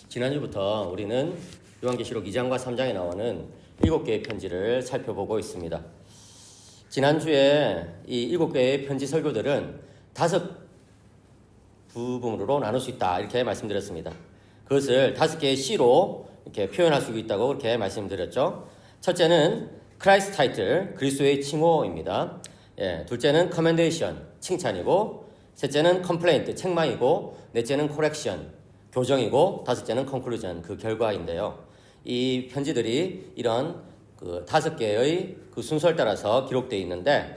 지난주부터 우리는 요한계시록 2장과 3장에 나오는 7개의 편지를 살펴보고 있습니다. 지난주에 이 7개의 편지 설교들은 5부분으로 나눌 수 있다 이렇게 말씀드렸습니다. 그것을 5개의 C로 이렇게 표현할 수 있다고 그렇게 말씀드렸죠. 첫째는 크라이스트 타이틀, 그리스도의 칭호입니다. 둘째는 커멘데이션, 칭찬이고, 셋째는 컴플레인트, 책망이고, 넷째는 코렉션, 교정이고, 다섯째는 컨클루전, 그 결과인데요. 이 편지들이 이런 5개의 그 순서를 따라서 기록되어 있는데,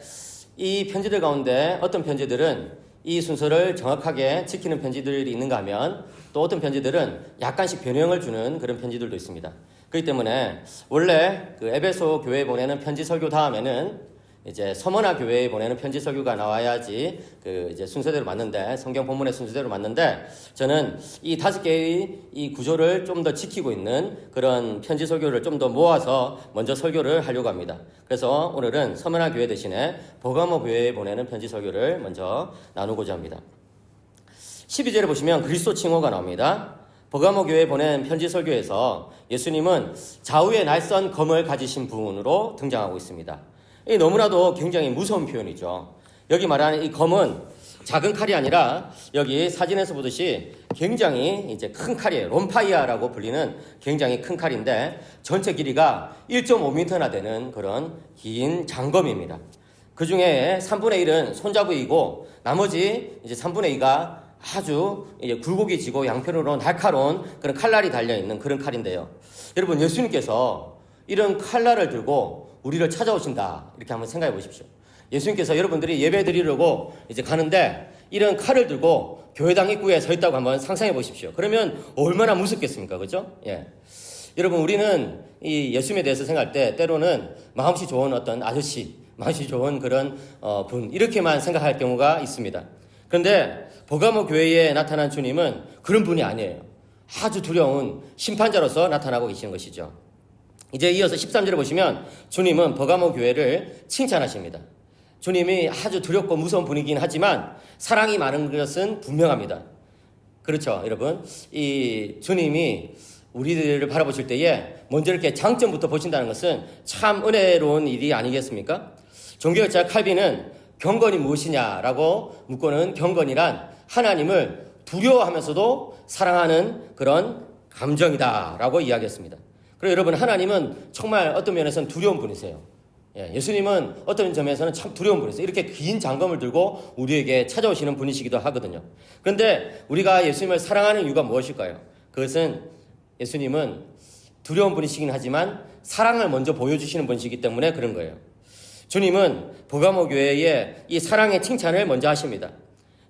이 편지들 가운데 어떤 편지들은 이 순서를 정확하게 지키는 편지들이 있는가 하면 또 어떤 편지들은 약간씩 변형을 주는 그런 편지들도 있습니다. 그렇기 때문에 원래 그 에베소 교회에 보내는 편지 설교 다음에는 이제 서머나 교회에 보내는 편지 설교가 나와야지 그 이제 순서대로 맞는데, 성경 본문의 순서대로 맞는데, 저는 이 5개의 이 구조를 좀 더 지키고 있는 그런 편지 설교를 좀 더 모아서 먼저 설교를 하려고 합니다. 그래서 오늘은 서머나 교회 대신에 버가모 교회에 보내는 편지 설교를 먼저 나누고자 합니다. 12절에 보시면 그리스도 칭호가 나옵니다. 버가모 교회에 보낸 편지 설교에서 예수님은 좌우에 날선 검을 가지신 분으로 등장하고 있습니다. 이 너무나도 굉장히 무서운 표현이죠. 여기 말하는 이 검은 작은 칼이 아니라 여기 사진에서 보듯이 굉장히 이제 큰 칼이에요. 롬파이아라고 불리는 굉장히 큰 칼인데 전체 길이가 1.5m나 되는 그런 긴 장검입니다. 그 중에 3분의 1은 손잡이이고 나머지 이제 3분의 2가 아주 이제 굴곡이지고 양편으로 날카로운 그런 칼날이 달려있는 그런 칼인데요. 여러분, 예수님께서 이런 칼날을 들고 우리를 찾아오신다 이렇게 한번 생각해 보십시오. 예수님께서 여러분들이 예배 드리려고 이제 가는데 이런 칼을 들고 교회당 입구에 서 있다고 한번 상상해 보십시오. 그러면 얼마나 무섭겠습니까? 그죠? 여러분, 우리는 이 예수님에 대해서 생각할 때 때로는 마음씨 좋은 어떤 아저씨, 마음씨 좋은 그런 분 이렇게만 생각할 경우가 있습니다. 그런데 버가모 교회에 나타난 주님은 그런 분이 아니에요. 아주 두려운 심판자로서 나타나고 계시는 것이죠. 이제 이어서 13절에 보시면 주님은 버가모 교회를 칭찬하십니다. 주님이 아주 두렵고 무서운 분이긴 하지만 사랑이 많은 것은 분명합니다. 그렇죠, 여러분? 이 주님이 우리들을 바라보실 때에 먼저 이렇게 장점부터 보신다는 것은 참 은혜로운 일이 아니겠습니까? 종교학자 칼빈은 경건이 무엇이냐라고 묻고는 경건이란 하나님을 두려워하면서도 사랑하는 그런 감정이다라고 이야기했습니다. 그리고 여러분, 하나님은 정말 어떤 면에서는 두려운 분이세요. 예수님은 어떤 점에서는 참 두려운 분이세요. 이렇게 긴 장검을 들고 우리에게 찾아오시는 분이시기도 하거든요. 그런데 우리가 예수님을 사랑하는 이유가 무엇일까요? 그것은 예수님은 두려운 분이시긴 하지만 사랑을 먼저 보여주시는 분이시기 때문에 그런 거예요. 주님은 버가모 교회에 이 사랑의 칭찬을 먼저 하십니다.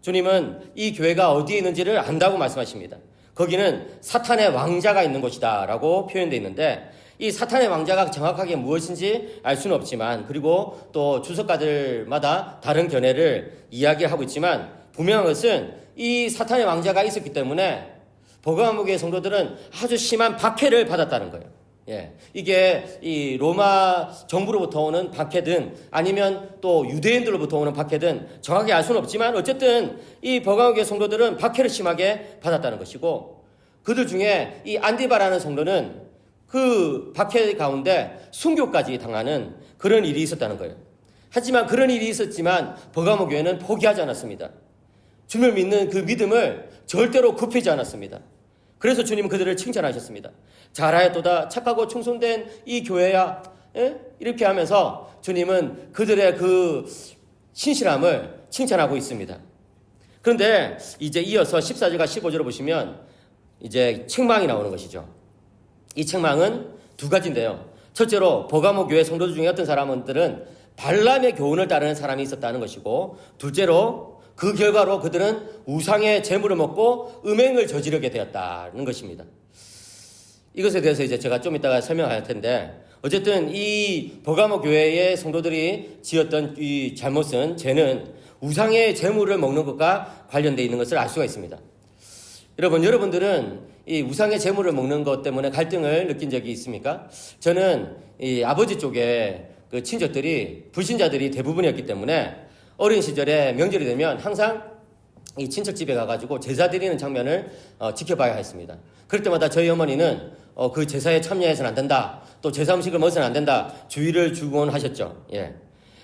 주님은 이 교회가 어디에 있는지를 안다고 말씀하십니다. 거기는 사탄의 왕자가 있는 곳이다 라고 표현되어 있는데, 이 사탄의 왕자가 정확하게 무엇인지 알 수는 없지만, 그리고 또 주석가들마다 다른 견해를 이야기하고 있지만, 분명한 것은 이 사탄의 왕자가 있었기 때문에 버가모 교회 성도들은 아주 심한 박해를 받았다는 거예요. 이게 이 로마 정부로부터 오는 박해든 아니면 또 유대인들로부터 오는 박해든 정확히 알 수는 없지만 어쨌든 이 버가모 교회 성도들은 박해를 심하게 받았다는 것이고, 그들 중에 이 안디바라는 성도는 그 박해 가운데 순교까지 당하는 그런 일이 있었다는 거예요. 하지만 그런 일이 있었지만 버가모 교회는 포기하지 않았습니다. 주님을 믿는 그 믿음을 절대로 굽히지 않았습니다. 그래서 주님은 그들을 칭찬하셨습니다. 잘하였도다, 착하고 충성된 이 교회야. 이렇게 하면서 주님은 그들의 그 신실함을 칭찬하고 있습니다. 그런데 이제 이어서 14절과 15절을 보시면 이제 책망이 나오는 것이죠. 이 책망은 두 가지인데요. 첫째로 버가모 교회 성도들 중에 어떤 사람들은 발람의 교훈을 따르는 사람이 있었다는 것이고, 둘째로 그 결과로 그들은 우상의 재물을 먹고 음행을 저지르게 되었다는 것입니다. 이것에 대해서 이제 제가 좀 이따가 설명할 텐데, 어쨌든 이 버가모 교회의 성도들이 지었던 이 잘못은, 죄는 우상의 재물을 먹는 것과 관련되어 있는 것을 알 수가 있습니다. 여러분들은 이 우상의 재물을 먹는 것 때문에 갈등을 느낀 적이 있습니까? 저는 이 아버지 쪽에 그 친척들이 불신자들이 대부분이었기 때문에 어린 시절에 명절이 되면 항상 이 친척 집에 가가지고 제사 드리는 장면을 지켜봐야 했습니다. 그럴 때마다 저희 어머니는 그 제사에 참여해서는 안 된다. 또 제사 음식을 먹어서는 안 된다. 주의를 주곤 하셨죠. 예.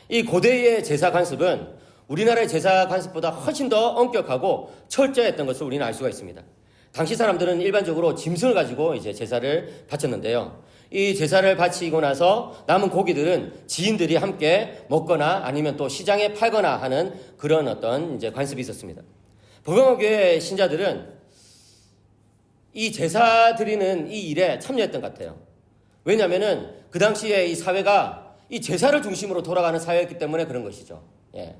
이 고대의 제사 관습은 우리나라의 제사 관습보다 훨씬 더 엄격하고 철저했던 것을 우리는 알 수가 있습니다. 당시 사람들은 일반적으로 짐승을 가지고 이제 제사를 바쳤는데요. 이 제사를 바치고 나서 남은 고기들은 지인들이 함께 먹거나 아니면 또 시장에 팔거나 하는 그런 어떤 이제 관습이 있었습니다. 복음교회 신자들은 이 제사 드리는 이 일에 참여했던 것 같아요. 왜냐하면은 그 당시에 이 사회가 이 제사를 중심으로 돌아가는 사회였기 때문에 그런 것이죠. 예.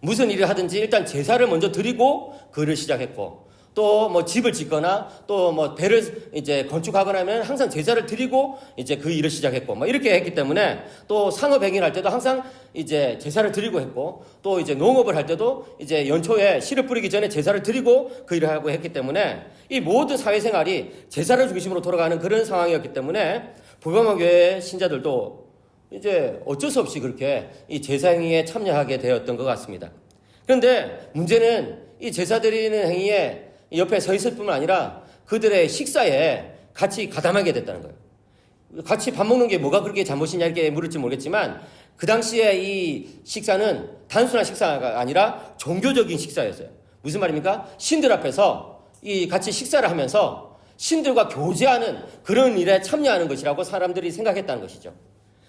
무슨 일을 하든지 일단 제사를 먼저 드리고 그를 시작했고, 또 뭐 집을 짓거나 또 뭐 배를 이제 건축하거나 하면 항상 제사를 드리고 이제 그 일을 시작했고, 뭐 이렇게 했기 때문에 또 상업 행위를 할 때도 항상 이제 제사를 드리고 했고, 또 이제 농업을 할 때도 이제 연초에 씨를 뿌리기 전에 제사를 드리고 그 일을 하고 했기 때문에 이 모든 사회생활이 제사를 중심으로 돌아가는 그런 상황이었기 때문에 복음교회 신자들도 이제 어쩔 수 없이 그렇게 이 제사 행위에 참여하게 되었던 것 같습니다. 그런데 문제는 이 제사 드리는 행위에 옆에 서 있을 뿐만 아니라 그들의 식사에 같이 가담하게 됐다는 거예요. 같이 밥 먹는 게 뭐가 그렇게 잘못이냐 이렇게 물을지 모르겠지만 그 당시에 이 식사는 단순한 식사가 아니라 종교적인 식사였어요. 무슨 말입니까? 신들 앞에서 이 같이 식사를 하면서 신들과 교제하는 그런 일에 참여하는 것이라고 사람들이 생각했다는 것이죠.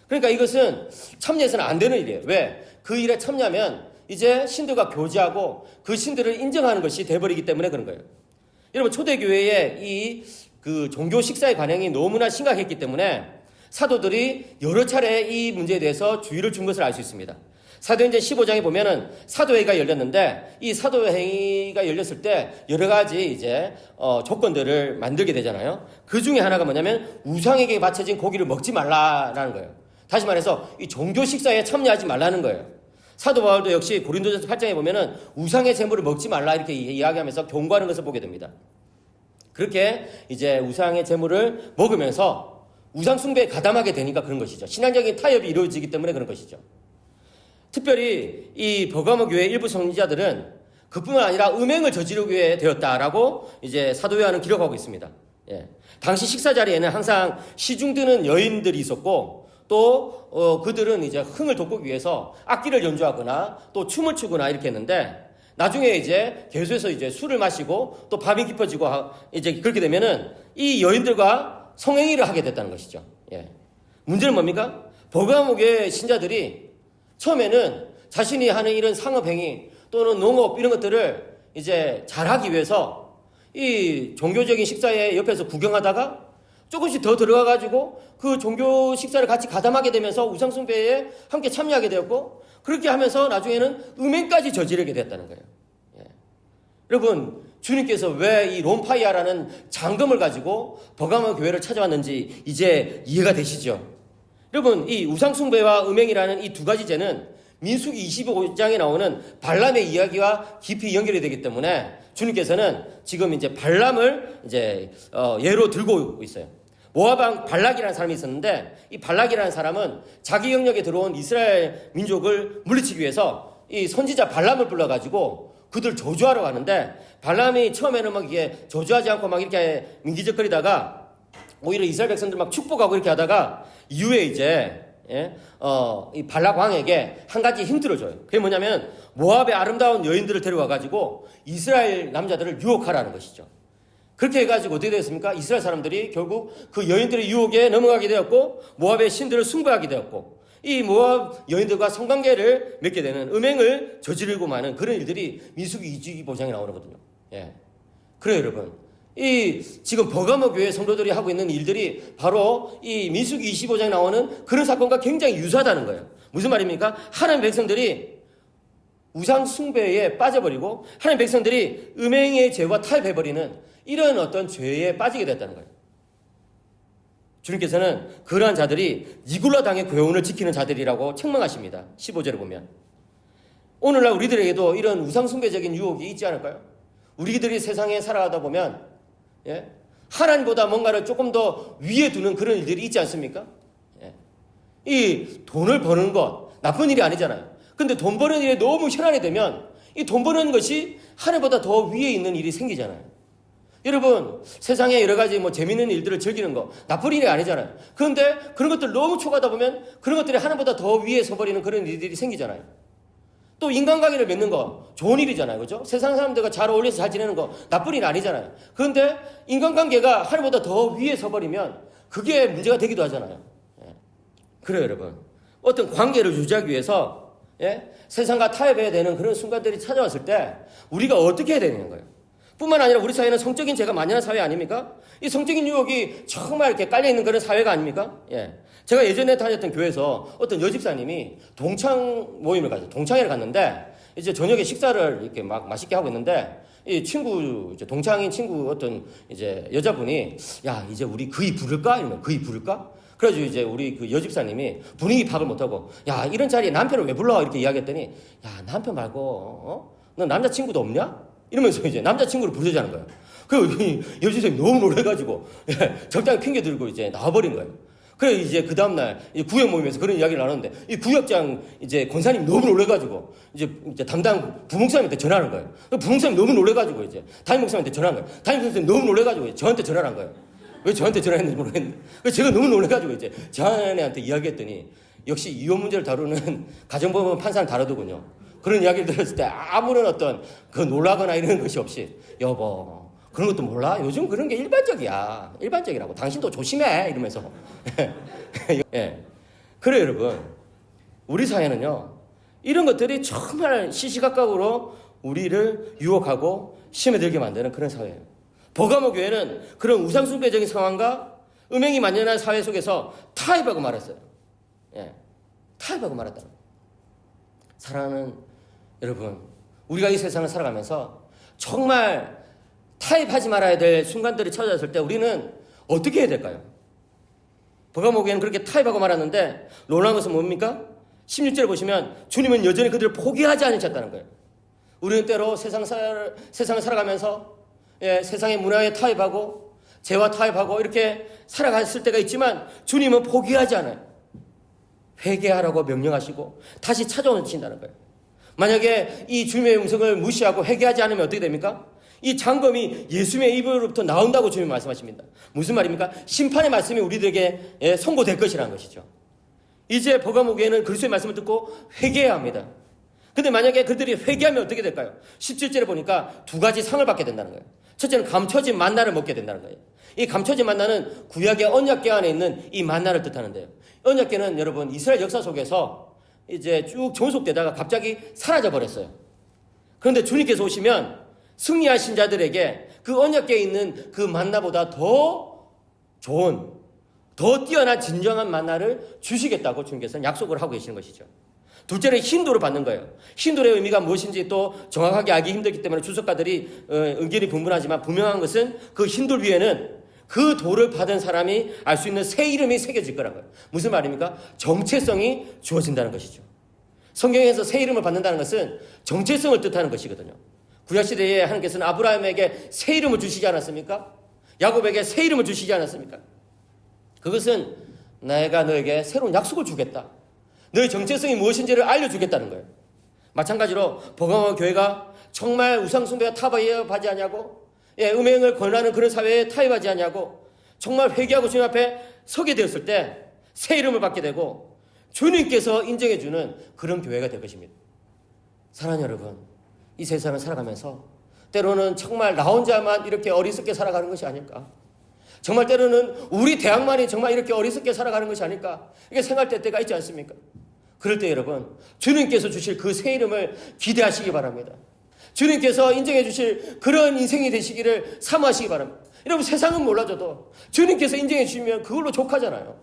그러니까 이것은 참여해서는 안 되는 일이에요. 왜? 그 일에 참여하면 이제 신들과 교제하고 그 신들을 인정하는 것이 돼버리기 때문에 그런 거예요. 여러분, 초대교회의 이 그 종교 식사의 관행이 너무나 심각했기 때문에 사도들이 여러 차례 이 문제에 대해서 주의를 준 것을 알 수 있습니다. 사도행전 15장에 보면은 사도회의가 열렸는데 이 사도회의가 열렸을 때 여러 가지 이제 조건들을 만들게 되잖아요. 그 중에 하나가 뭐냐면 우상에게 바쳐진 고기를 먹지 말라라는 거예요. 다시 말해서 이 종교 식사에 참여하지 말라는 거예요. 사도 바울도 역시 고린도전서 8장에 보면은 우상의 제물을 먹지 말라 이렇게 이야기하면서 경고하는 것을 보게 됩니다. 그렇게 이제 우상의 제물을 먹으면서 우상 숭배에 가담하게 되니까 그런 것이죠. 신앙적인 타협이 이루어지기 때문에 그런 것이죠. 특별히 이 버가모 교회 일부 성지자들은 그뿐만 아니라 음행을 저지르게 되었다라고 이제 사도요한은 기록하고 있습니다. 예. 당시 식사 자리에는 항상 시중 드는 여인들이 있었고, 또 그들은 이제 흥을 돋구기 위해서 악기를 연주하거나 또 춤을 추거나 이렇게 했는데, 나중에 이제 개수에서 이제 술을 마시고 또 밤이 깊어지고 이제 그렇게 되면은 이 여인들과 성행위를 하게 됐다는 것이죠. 예. 문제는 뭡니까? 버가모교회 신자들이 처음에는 자신이 하는 이런 상업행위 또는 농업 이런 것들을 이제 잘하기 위해서 이 종교적인 식사에 옆에서 구경하다가 조금씩 더 들어가가지고 그 종교 식사를 같이 가담하게 되면서 우상숭배에 함께 참여하게 되었고, 그렇게 하면서 나중에는 음행까지 저지르게 됐다는 거예요. 예. 여러분, 주님께서 왜 이 롬파이아라는 장검을 가지고 버가모 교회를 찾아왔는지 이제 이해가 되시죠? 여러분, 이 우상숭배와 음행이라는 이 두 가지 죄는 민수기 25장에 나오는 발람의 이야기와 깊이 연결이 되기 때문에 주님께서는 지금 이제 발람을 이제 예로 들고 있어요. 모압왕 발락이라는 사람이 있었는데, 이 발락이라는 사람은 자기 영역에 들어온 이스라엘 민족을 물리치기 위해서 이 선지자 발람을 불러가지고 그들 저주하러 가는데, 발람이 처음에는 막 이게 저주하지 않고 막 이렇게 민기적거리다가 오히려 이스라엘 백성들 막 축복하고 이렇게 하다가 이후에 이제 이 발락 왕에게 한 가지 힌트를 줘요. 그게 뭐냐면 모압의 아름다운 여인들을 데려와가지고 이스라엘 남자들을 유혹하라는 것이죠. 그렇게 해가지고 어떻게 되었습니까? 이스라엘 사람들이 결국 그 여인들의 유혹에 넘어가게 되었고, 모압의 신들을 숭배하게 되었고, 이 모압 여인들과 성관계를 맺게 되는 음행을 저지르고 마는 그런 일들이 민수기 25장에 나오거든요. 예. 그래요, 여러분. 이 지금 버가모 교회 성도들이 하고 있는 일들이 바로 이 민수기 25장에 나오는 그런 사건과 굉장히 유사하다는 거예요. 무슨 말입니까? 하나님 백성들이 우상 숭배에 빠져버리고 하나님 백성들이 음행의 죄와 타협해버리는 이런 어떤 죄에 빠지게 됐다는 거예요. 주님께서는 그러한 자들이 니굴라 당의 교훈을 지키는 자들이라고 책망하십니다. 15절에 보면. 오늘날 우리들에게도 이런 우상 숭배적인 유혹이 있지 않을까요? 우리들이 세상에 살아가다 보면 하나님보다 뭔가를 조금 더 위에 두는 그런 일들이 있지 않습니까? 이 돈을 버는 것 나쁜 일이 아니잖아요. 근데 돈 버는 일에 너무 혈안이 되면 이 돈 버는 것이 하늘보다 더 위에 있는 일이 생기잖아요. 여러분, 세상에 여러 가지 재밌는 일들을 즐기는 거 나쁜 일이 아니잖아요. 그런데 그런 것들 너무 초과하다 보면 그런 것들이 하늘보다 더 위에 서버리는 그런 일들이 생기잖아요. 또 인간관계를 맺는 거 좋은 일이잖아요. 그죠? 세상 사람들과 잘 어울려서 잘 지내는 거 나쁜 일 아니잖아요. 그런데 인간관계가 하늘보다 더 위에 서버리면 그게 문제가 되기도 하잖아요. 예. 그래요, 여러분. 어떤 관계를 유지하기 위해서 세상과 타협해야 되는 그런 순간들이 찾아왔을 때 우리가 어떻게 해야 되는 거예요? 뿐만 아니라 우리 사회는 성적인 죄가 만연한 사회 아닙니까? 이 성적인 유혹이 정말 이렇게 깔려있는 그런 사회가 아닙니까? 예. 제가 예전에 다녔던 교회에서 어떤 여집사님이 동창 모임을 가서 동창회를 갔는데 이제 저녁에 식사를 이렇게 막 맛있게 하고 있는데 이 친구, 이제 동창인 친구 어떤 이제 여자분이 야, 이제 우리 그이 부를까? 이러면 그이 부를까? 그래가지고 이제 우리 그 여집사님이 분위기 파악을 못하고 야, 이런 자리에 남편을 왜 불러? 이렇게 이야기했더니 야, 남편 말고, 너 남자친구도 없냐? 이러면서 이제 남자친구를 부르자는 거예요. 그 여집사님이 너무 놀래가지고 적당히 핑계 들고 이제 나와버린 거예요. 그래 이제 그 다음날 구역 모임에서 그런 이야기를 나눴는데 이 구역장 이제 권사님이 너무 놀래가지고 이제 담당 부목사님한테 전화하는 거예요. 부목사님이 너무 놀래가지고 이제 담임 목사님한테 전화한 거예요. 담임 목사님이 너무 놀래가지고 저한테 전화를 한 거예요. 왜 저한테 전화했는지 모르겠는데 제가 너무 놀래가지고 이제 저 아내한테 이야기했더니 역시 이혼 문제를 다루는 가정법원 판사는 다르더군요. 그런 이야기를 들었을 때 아무런 어떤 그 놀라거나 이런 것이 없이 여보 그런 것도 몰라? 요즘 그런 게 일반적이야. 일반적이라고. 당신도 조심해. 이러면서. 예. 그래요, 여러분. 우리 사회는요, 이런 것들이 정말 시시각각으로 우리를 유혹하고 시험에 들게 만드는 그런 사회예요. 버가모 교회는 그런 우상숭배적인 상황과 음행이 만연한 사회 속에서 타협하고 말았어요. 예. 타협하고 말았다. 사랑하는 여러분, 우리가 이 세상을 살아가면서 정말 타협하지 말아야 될 순간들이 찾아왔을 때 우리는 어떻게 해야 될까요? 버가모 교회는 그렇게 타협하고 말았는데 놀라운 것은 뭡니까? 16절에 보시면 주님은 여전히 그들을 포기하지 않으셨다는 거예요. 우리는 때로 세상을 살아가면서 세상의 문화에 타협하고 죄와 타협하고 이렇게 살아갔을 때가 있지만 주님은 포기하지 않아요. 회개하라고 명령하시고 다시 찾아오신다는 거예요. 만약에 이 주님의 음성을 무시하고 회개하지 않으면 어떻게 됩니까? 이 장검이 예수님의 입으로부터 나온다고 주님 말씀하십니다. 무슨 말입니까? 심판의 말씀이 우리들에게 선고될 것이라는 것이죠. 이제 버가모 교회는 그리스도의 말씀을 듣고 회개해야 합니다. 근데 만약에 그들이 회개하면 어떻게 될까요? 17절에 보니까 두 가지 상을 받게 된다는 거예요. 첫째는 감춰진 만나를 먹게 된다는 거예요. 이 감춰진 만나는 구약의 언약궤 안에 있는 이 만나를 뜻하는데요. 언약궤는 여러분 이스라엘 역사 속에서 이제 쭉 존속되다가 갑자기 사라져 버렸어요. 그런데 주님께서 오시면 승리하신 자들에게 그 언약궤에 있는 그 만나보다 더 좋은, 더 뛰어난 진정한 만나를 주시겠다고 주님께서는 약속을 하고 계시는 것이죠. 둘째는 힌도를 받는 거예요. 힌도의 의미가 무엇인지 또 정확하게 알기 힘들기 때문에 주석가들이 의견이 분분하지만 분명한 것은 그 힌도 위에는 그 돌을 받은 사람이 알 수 있는 새 이름이 새겨질 거라는 거예요. 무슨 말입니까? 정체성이 주어진다는 것이죠. 성경에서 새 이름을 받는다는 것은 정체성을 뜻하는 것이거든요. 구약시대에 하나님께서는 아브라함에게 새 이름을 주시지 않았습니까? 야곱에게 새 이름을 주시지 않았습니까? 그것은 내가 너에게 새로운 약속을 주겠다. 너의 정체성이 무엇인지를 알려주겠다는 거예요. 마찬가지로 버가모 교회가 정말 우상숭배와 타협하지 않냐고, 음행을 권하는 그런 사회에 타협하지 않냐고, 정말 회개하고 주님 앞에 서게 되었을 때 새 이름을 받게 되고 주님께서 인정해주는 그런 교회가 될 것입니다. 사랑하는 여러분, 이 세상을 살아가면서 때로는 정말 나 혼자만 이렇게 어리석게 살아가는 것이 아닐까? 정말 때로는 우리 대학만이 정말 이렇게 어리석게 살아가는 것이 아닐까? 이게 생각될 때가 있지 않습니까? 그럴 때 여러분, 주님께서 주실 그 새 이름을 기대하시기 바랍니다. 주님께서 인정해 주실 그런 인생이 되시기를 사모하시기 바랍니다. 여러분, 세상은 몰라줘도 주님께서 인정해 주시면 그걸로 족하잖아요.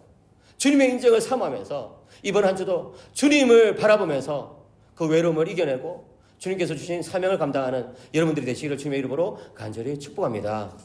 주님의 인정을 사모하면서 이번 한 주도 주님을 바라보면서 그 외로움을 이겨내고 주님께서 주신 사명을 감당하는 여러분들이 되시기를 주님의 이름으로 간절히 축복합니다.